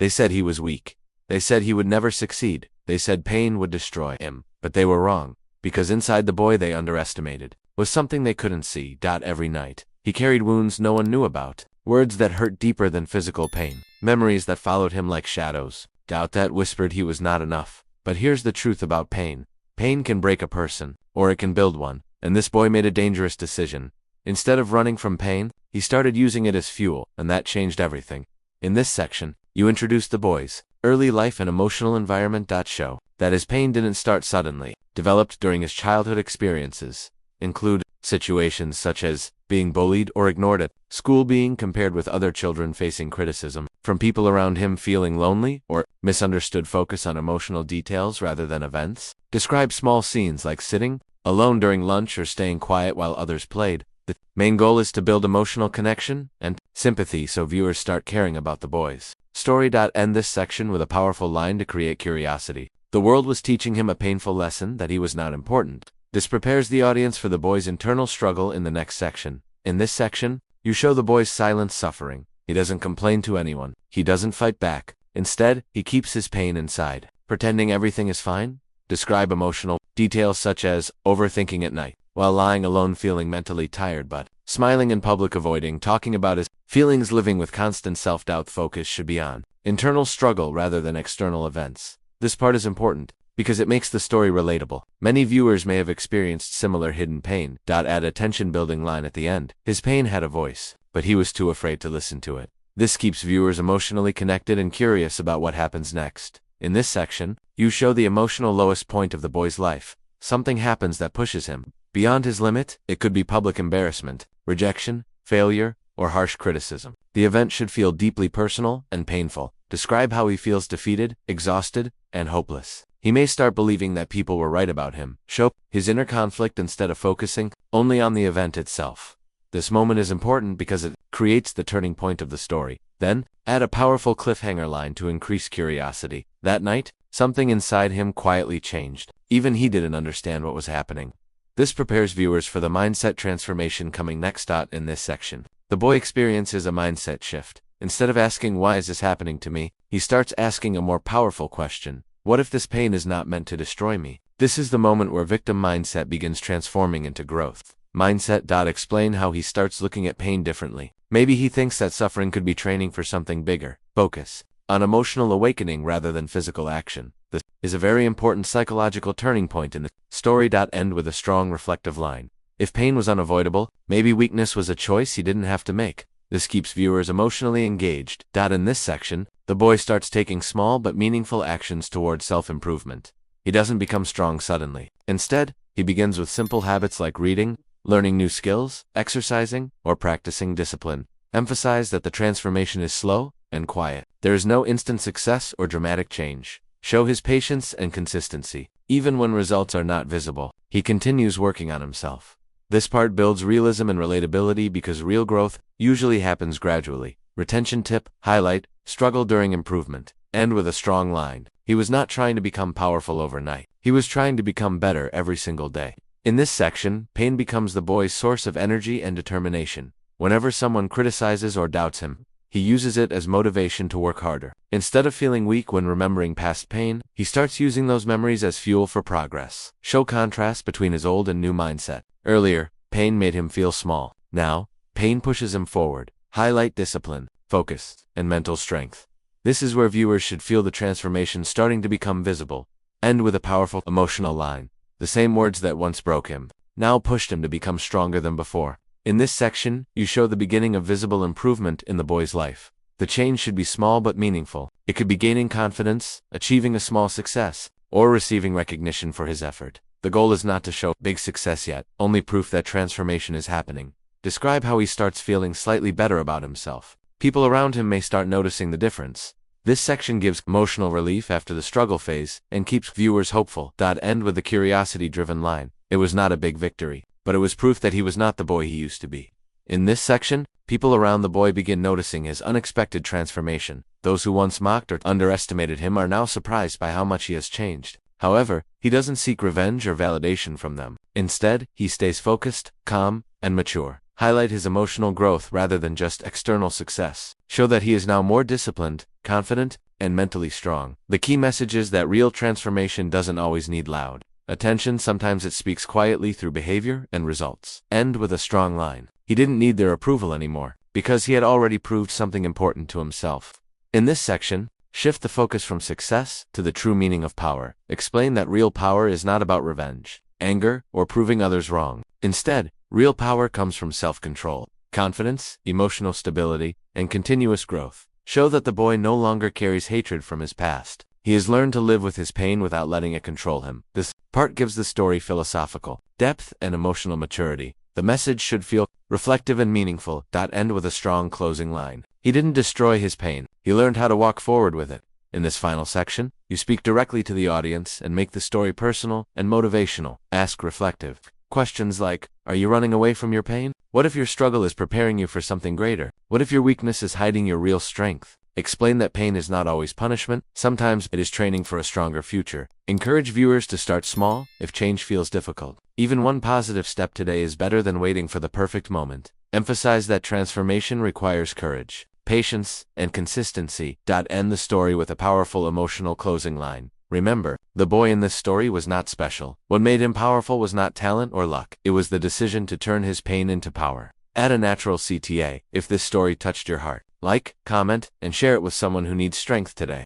They said he was weak. They said he would never succeed. They said pain would destroy him. But they were wrong, because inside the boy they underestimated was something they couldn't see. Every night, he carried wounds no one knew about, words that hurt deeper than physical pain, memories that followed him like shadows, doubt that whispered he was not enough. But here's the truth about pain. Pain can break a person, or it can build one, and this boy made a dangerous decision. Instead of running from pain, he started using it as fuel, and that changed everything. In this section, you introduce the boy's early life and emotional environment. Show that his pain didn't start suddenly, developed during his childhood experiences. Include situations such as being bullied or ignored at school, being compared with other children, facing criticism from people around him, feeling lonely or misunderstood. Focus on emotional details rather than events. Describe small scenes like sitting alone during lunch or staying quiet while others played. The main goal is to build emotional connection and sympathy so viewers start caring about the boy's story. End this section with a powerful line to create curiosity. The world was teaching him a painful lesson that he was not important. This prepares the audience for the boy's internal struggle in the next section. In this section, you show the boy's silent suffering. He doesn't complain to anyone. He doesn't fight back. Instead, he keeps his pain inside, pretending everything is fine. Describe emotional details such as overthinking at night, while lying alone feeling mentally tired but smiling in public, avoiding talking about his feelings, living with constant self-doubt. Focus should be on internal struggle rather than external events. This part is important because it makes the story relatable. Many viewers may have experienced similar hidden pain. Add a tension-building line at the end. His pain had a voice, but he was too afraid to listen to it. This keeps viewers emotionally connected and curious about what happens next. In this section, you show the emotional lowest point of the boy's life. Something happens that pushes him beyond his limit. It could be public embarrassment, rejection, failure, or harsh criticism. The event should feel deeply personal and painful. Describe how he feels defeated, exhausted, and hopeless. He may start believing that people were right about him. Show his inner conflict instead of focusing only on the event itself. This moment is important because it creates the turning point of the story. Then, add a powerful cliffhanger line to increase curiosity. That night, something inside him quietly changed. Even he didn't understand what was happening. This prepares viewers for the mindset transformation coming next. In this section, the boy experiences a mindset shift. Instead of asking, "Why is this happening to me?" he starts asking a more powerful question. What if this pain is not meant to destroy me? This is the moment where victim mindset begins transforming into growth mindset. Explain how he starts looking at pain differently. Maybe he thinks that suffering could be training for something bigger. Focus on emotional awakening rather than physical action. This is a very important psychological turning point in the story. End with a strong reflective line. If pain was unavoidable, maybe weakness was a choice he didn't have to make. This keeps viewers emotionally engaged. In this section, the boy starts taking small but meaningful actions towards self-improvement. He doesn't become strong suddenly. Instead, he begins with simple habits like reading, learning new skills, exercising, or practicing discipline. Emphasize that the transformation is slow and quiet. There is no instant success or dramatic change. Show his patience and consistency. Even when results are not visible, he continues working on himself. This part builds realism and relatability because real growth usually happens gradually. Retention tip: highlight struggle during improvement. End with a strong line. He was not trying to become powerful overnight. He was trying to become better every single day. In this section, pain becomes the boy's source of energy and determination. Whenever someone criticizes or doubts him, he uses it as motivation to work harder. Instead of feeling weak when remembering past pain, he starts using those memories as fuel for progress. Show contrast between his old and new mindset. Earlier, pain made him feel small. Now, pain pushes him forward. Highlight discipline, focus, and mental strength. This is where viewers should feel the transformation starting to become visible. End with a powerful emotional line. The same words that once broke him now pushed him to become stronger than before. In this section, you show the beginning of visible improvement in the boy's life. The change should be small but meaningful. It could be gaining confidence, achieving a small success, or receiving recognition for his effort. The goal is not to show big success yet, only proof that transformation is happening. Describe how he starts feeling slightly better about himself. People around him may start noticing the difference. This section gives emotional relief after the struggle phase and keeps viewers hopeful. End with a curiosity-driven line. It was not a big victory, but it was proof that he was not the boy he used to be. In this section, people around the boy begin noticing his unexpected transformation. Those who once mocked or underestimated him are now surprised by how much he has changed. However, he doesn't seek revenge or validation from them. Instead, he stays focused, calm, and mature. Highlight his emotional growth rather than just external success. Show that he is now more disciplined, confident, and mentally strong. The key message is that real transformation doesn't always need loud attention. Sometimes it speaks quietly through behavior and results. End with a strong line. He didn't need their approval anymore, because he had already proved something important to himself. In this section, shift the focus from success to the true meaning of power. Explain that real power is not about revenge, anger, or proving others wrong. Instead, real power comes from self-control, confidence, emotional stability, and continuous growth. Show that the boy no longer carries hatred from his past. He has learned to live with his pain without letting it control him. This part gives the story philosophical depth and emotional maturity. The message should feel reflective and meaningful. End with a strong closing line. He didn't destroy his pain. He learned how to walk forward with it. In this final section, you speak directly to the audience and make the story personal and motivational. Ask reflective questions like, are you running away from your pain? What if your struggle is preparing you for something greater? What if your weakness is hiding your real strength? Explain that pain is not always punishment. Sometimes it is training for a stronger future. Encourage viewers to start small if change feels difficult. Even one positive step today is better than waiting for the perfect moment. Emphasize that transformation requires courage, patience, and consistency. End the story with a powerful emotional closing line. Remember, the boy in this story was not special. What made him powerful was not talent or luck. It was the decision to turn his pain into power. Add a natural CTA if this story touched your heart. Like, comment, and share it with someone who needs strength today.